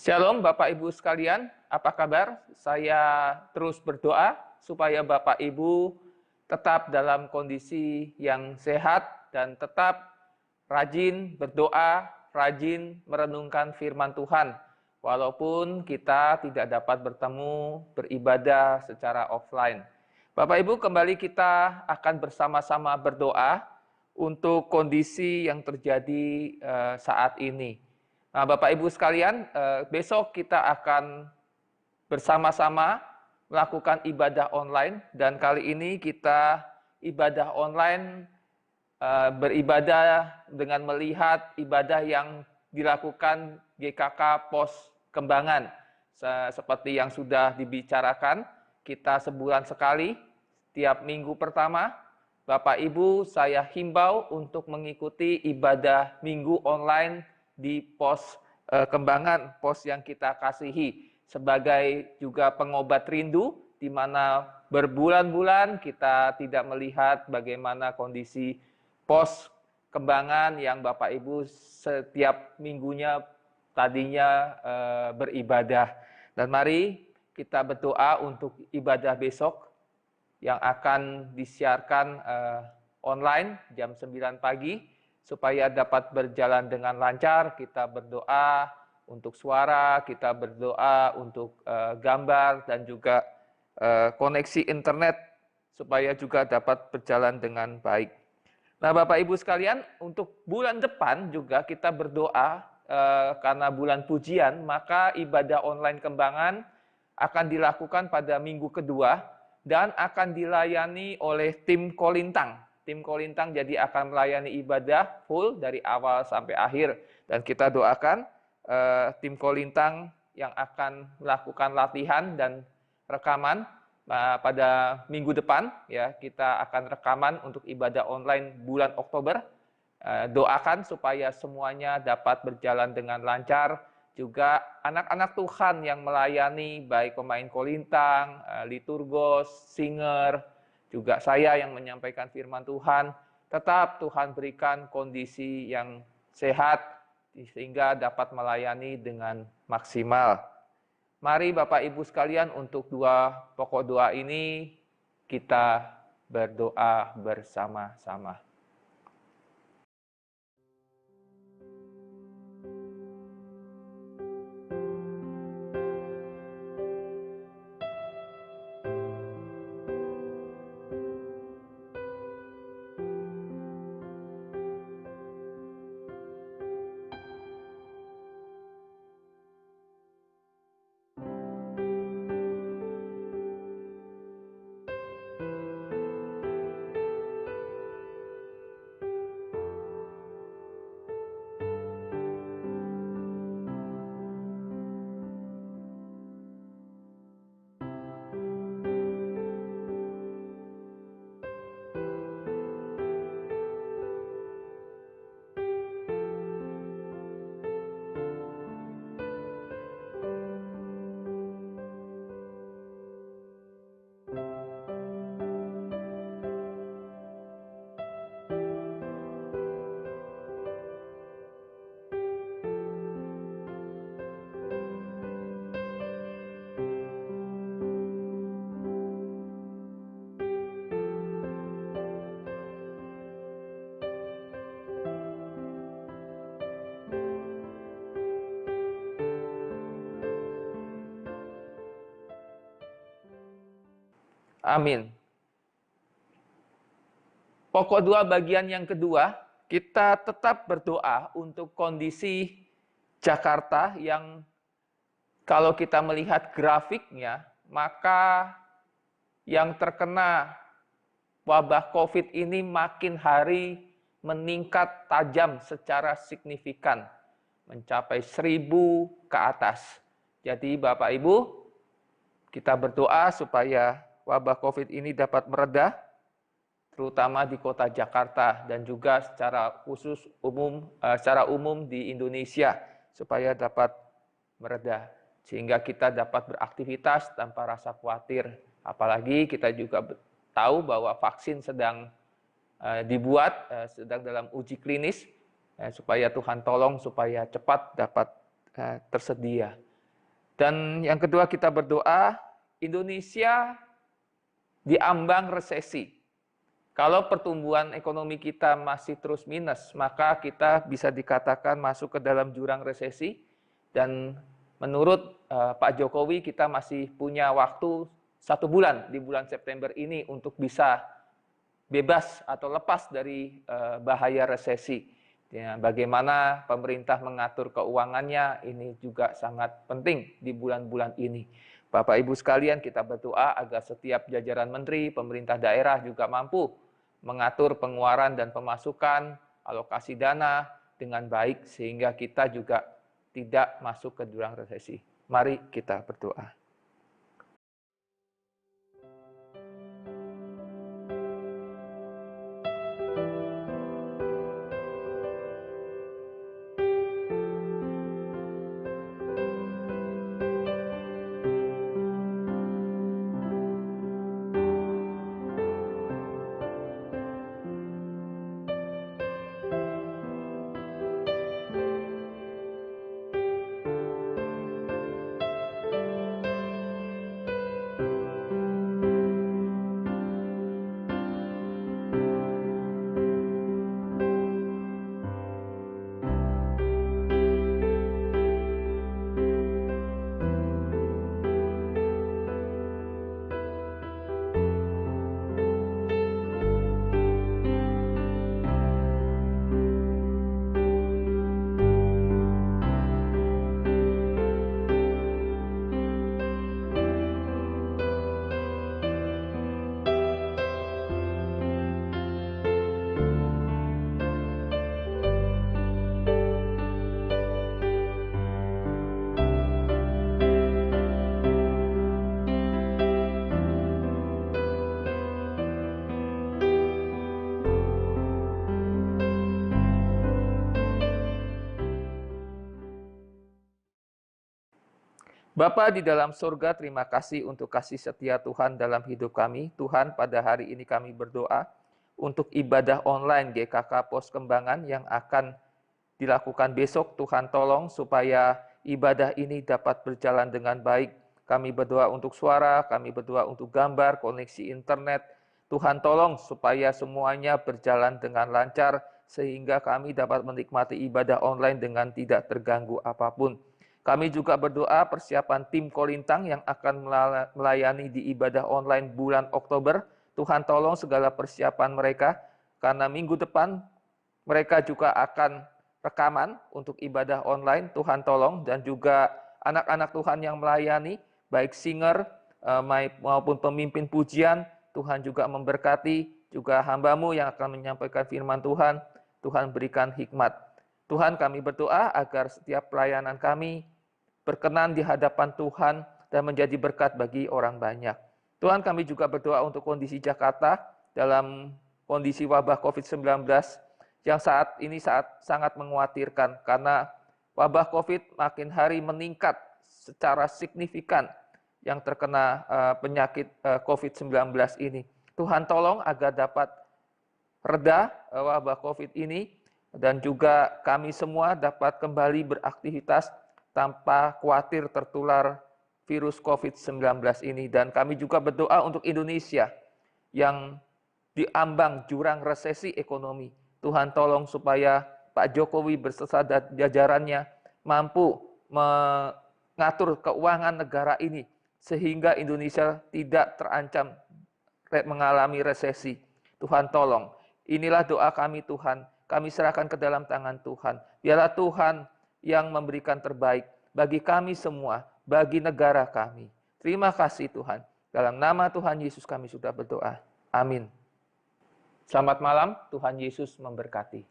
Shalom Bapak Ibu sekalian, apa kabar? Saya terus berdoa supaya Bapak Ibu tetap dalam kondisi yang sehat dan tetap rajin berdoa, rajin merenungkan firman Tuhan. Walaupun kita tidak dapat bertemu beribadah secara offline. Bapak Ibu, kembali kita akan bersama-sama berdoa untuk kondisi yang terjadi saat ini. Nah, Bapak Ibu sekalian, besok kita akan bersama-sama melakukan ibadah online, dan kali ini kita ibadah online beribadah dengan melihat ibadah yang dilakukan GKK Pos Kembangan. Seperti yang sudah dibicarakan, kita sebulan sekali, setiap minggu pertama, Bapak Ibu saya himbau untuk mengikuti ibadah minggu online di Pos Kembangan, pos yang kita kasihi, sebagai juga pengobat rindu, di mana berbulan-bulan kita tidak melihat bagaimana kondisi Pos Kembangan yang Bapak Ibu setiap minggunya tadinya beribadah. Dan mari kita berdoa untuk ibadah besok yang akan disiarkan online jam 9 pagi, supaya dapat berjalan dengan lancar. Kita berdoa untuk suara, kita berdoa untuk gambar, dan juga koneksi internet, supaya juga dapat berjalan dengan baik. Nah, Bapak Ibu sekalian, untuk bulan depan juga kita berdoa, karena bulan pujian, maka ibadah online Kembangan akan dilakukan pada minggu kedua, dan akan dilayani oleh tim Kolintang. Tim Kolintang jadi akan melayani ibadah full dari awal sampai akhir. Dan kita doakan tim Kolintang yang akan melakukan latihan dan rekaman pada minggu depan, ya, kita akan rekaman untuk ibadah online bulan Oktober. Doakan supaya semuanya dapat berjalan dengan lancar. Juga anak-anak Tuhan yang melayani, baik pemain Kolintang, liturgos, singer, juga saya yang menyampaikan firman Tuhan, tetap Tuhan berikan kondisi yang sehat, sehingga dapat melayani dengan maksimal. Mari Bapak Ibu sekalian, untuk dua pokok doa ini kita berdoa bersama-sama. Amin. Pokok doa bagian yang kedua, kita tetap berdoa untuk kondisi Jakarta yang kalau kita melihat grafiknya, maka yang terkena wabah COVID ini makin hari meningkat tajam secara signifikan, mencapai 1.000 ke atas. Jadi Bapak Ibu, kita berdoa supaya wabah COVID ini dapat mereda, terutama di kota Jakarta dan juga secara umum di Indonesia, supaya dapat mereda, sehingga kita dapat beraktivitas tanpa rasa khawatir. Apalagi kita juga tahu bahwa vaksin sedang dibuat, sedang dalam uji klinis, supaya Tuhan tolong supaya cepat dapat tersedia. Dan yang kedua kita berdoa, Indonesia diambang resesi. Kalau pertumbuhan ekonomi kita masih terus minus, maka kita bisa dikatakan masuk ke dalam jurang resesi. Dan menurut Pak Jokowi, kita masih punya waktu 1 bulan di bulan September ini untuk bisa bebas atau lepas dari bahaya resesi. Ya, bagaimana pemerintah mengatur keuangannya, ini juga sangat penting di bulan-bulan ini. Bapak Ibu sekalian, kita berdoa agar setiap jajaran menteri, pemerintah daerah juga mampu mengatur pengeluaran dan pemasukan, alokasi dana dengan baik, sehingga kita juga tidak masuk ke jurang resesi. Mari kita berdoa. Bapa di dalam surga, terima kasih untuk kasih setia Tuhan dalam hidup kami. Tuhan, pada hari ini kami berdoa untuk ibadah online GKK Pos Kembangan yang akan dilakukan besok. Tuhan tolong supaya ibadah ini dapat berjalan dengan baik. Kami berdoa untuk suara, kami berdoa untuk gambar, koneksi internet. Tuhan tolong supaya semuanya berjalan dengan lancar, sehingga kami dapat menikmati ibadah online dengan tidak terganggu apapun. Kami juga berdoa persiapan tim Kolintang yang akan melayani di ibadah online bulan Oktober. Tuhan tolong segala persiapan mereka, karena minggu depan mereka juga akan rekaman untuk ibadah online. Tuhan tolong, dan juga anak-anak Tuhan yang melayani, baik singer maupun pemimpin pujian, Tuhan juga memberkati, juga hamba-Mu yang akan menyampaikan firman Tuhan. Tuhan berikan hikmat. Tuhan, kami berdoa agar setiap pelayanan kami berkenan di hadapan Tuhan dan menjadi berkat bagi orang banyak. Tuhan, kami juga berdoa untuk kondisi Jakarta dalam kondisi wabah COVID-19 yang saat ini sangat mengkhawatirkan, karena wabah COVID makin hari meningkat secara signifikan yang terkena penyakit COVID-19 ini. Tuhan tolong agar dapat reda wabah COVID ini, dan juga kami semua dapat kembali beraktivitas tanpa khawatir tertular virus COVID-19 ini. Dan kami juga berdoa untuk Indonesia yang diambang jurang resesi ekonomi. Tuhan tolong supaya Pak Jokowi beserta jajarannya mampu mengatur keuangan negara ini, sehingga Indonesia tidak terancam mengalami resesi. Tuhan tolong. Inilah doa kami Tuhan. Kami serahkan ke dalam tangan Tuhan. Biarlah Tuhan yang memberikan terbaik bagi kami semua, bagi negara kami. Terima kasih Tuhan. Dalam nama Tuhan Yesus kami sudah berdoa. Amin. Selamat malam, Tuhan Yesus memberkati.